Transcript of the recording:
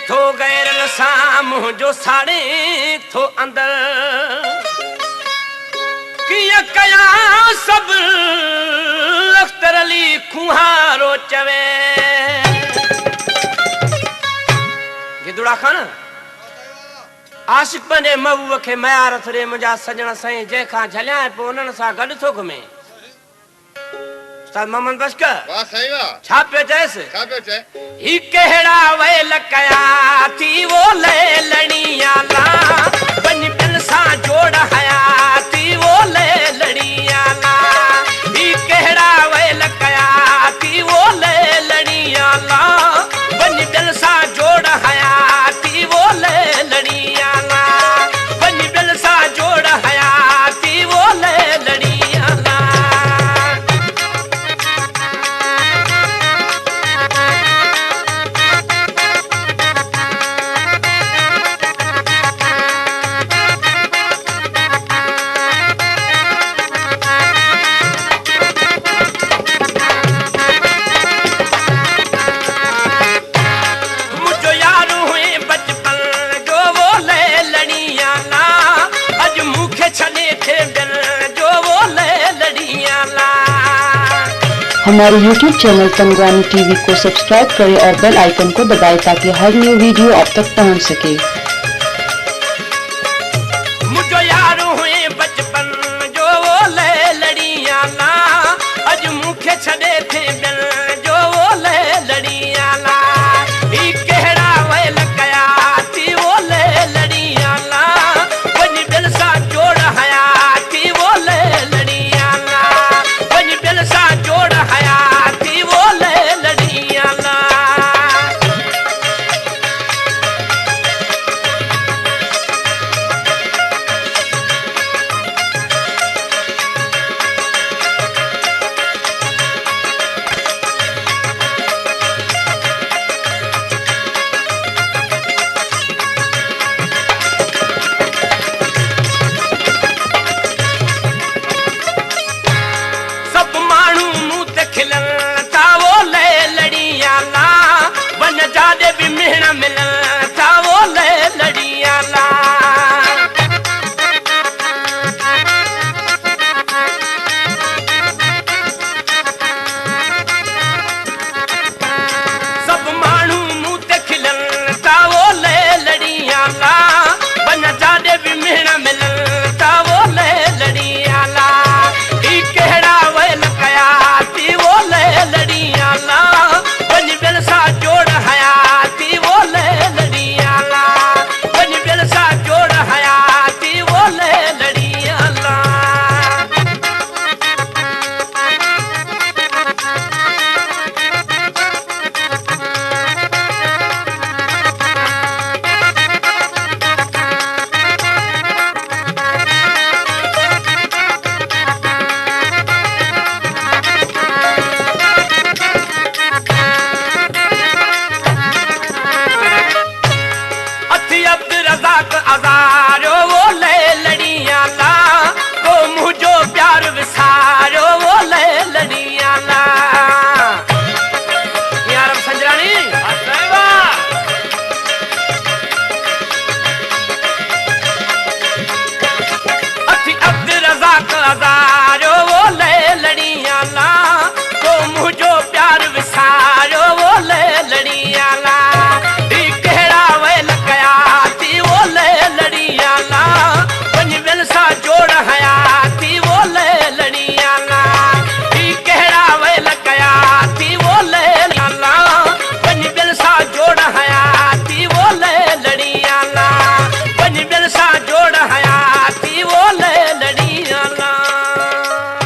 थो गैर साम जो साड़े थो अंदर किया कया सब अख्तर अली कुहारो चवे गिदुड़ा खान आशिक बने मऊ के मयार थरे मुंजा सजण सई जे खा झलिया पो उनन सा गड थो घुमे उस्ताद मोहम्मद बशकर वाह सही वाह छा पे चैस छा पे चे ही केड़ा वेल कया थी वो ले लड़िया ला बन बिन सा जोड़ हया थी वो ले लड़िया ला ही केड़ा वेल कया थी वो ले लड़िया ला बन बिन सा जोड़ हया थी वो ले लड़िया ला बन बिन सा जोड़ हया थी वो ले लड़िया ला हमारे YouTube चैनल तंगवानी टीवी को सब्सक्राइब करें और बेल आइकन को दबाएं ताकि हर न्यू वीडियो आप तक पहुंच सके।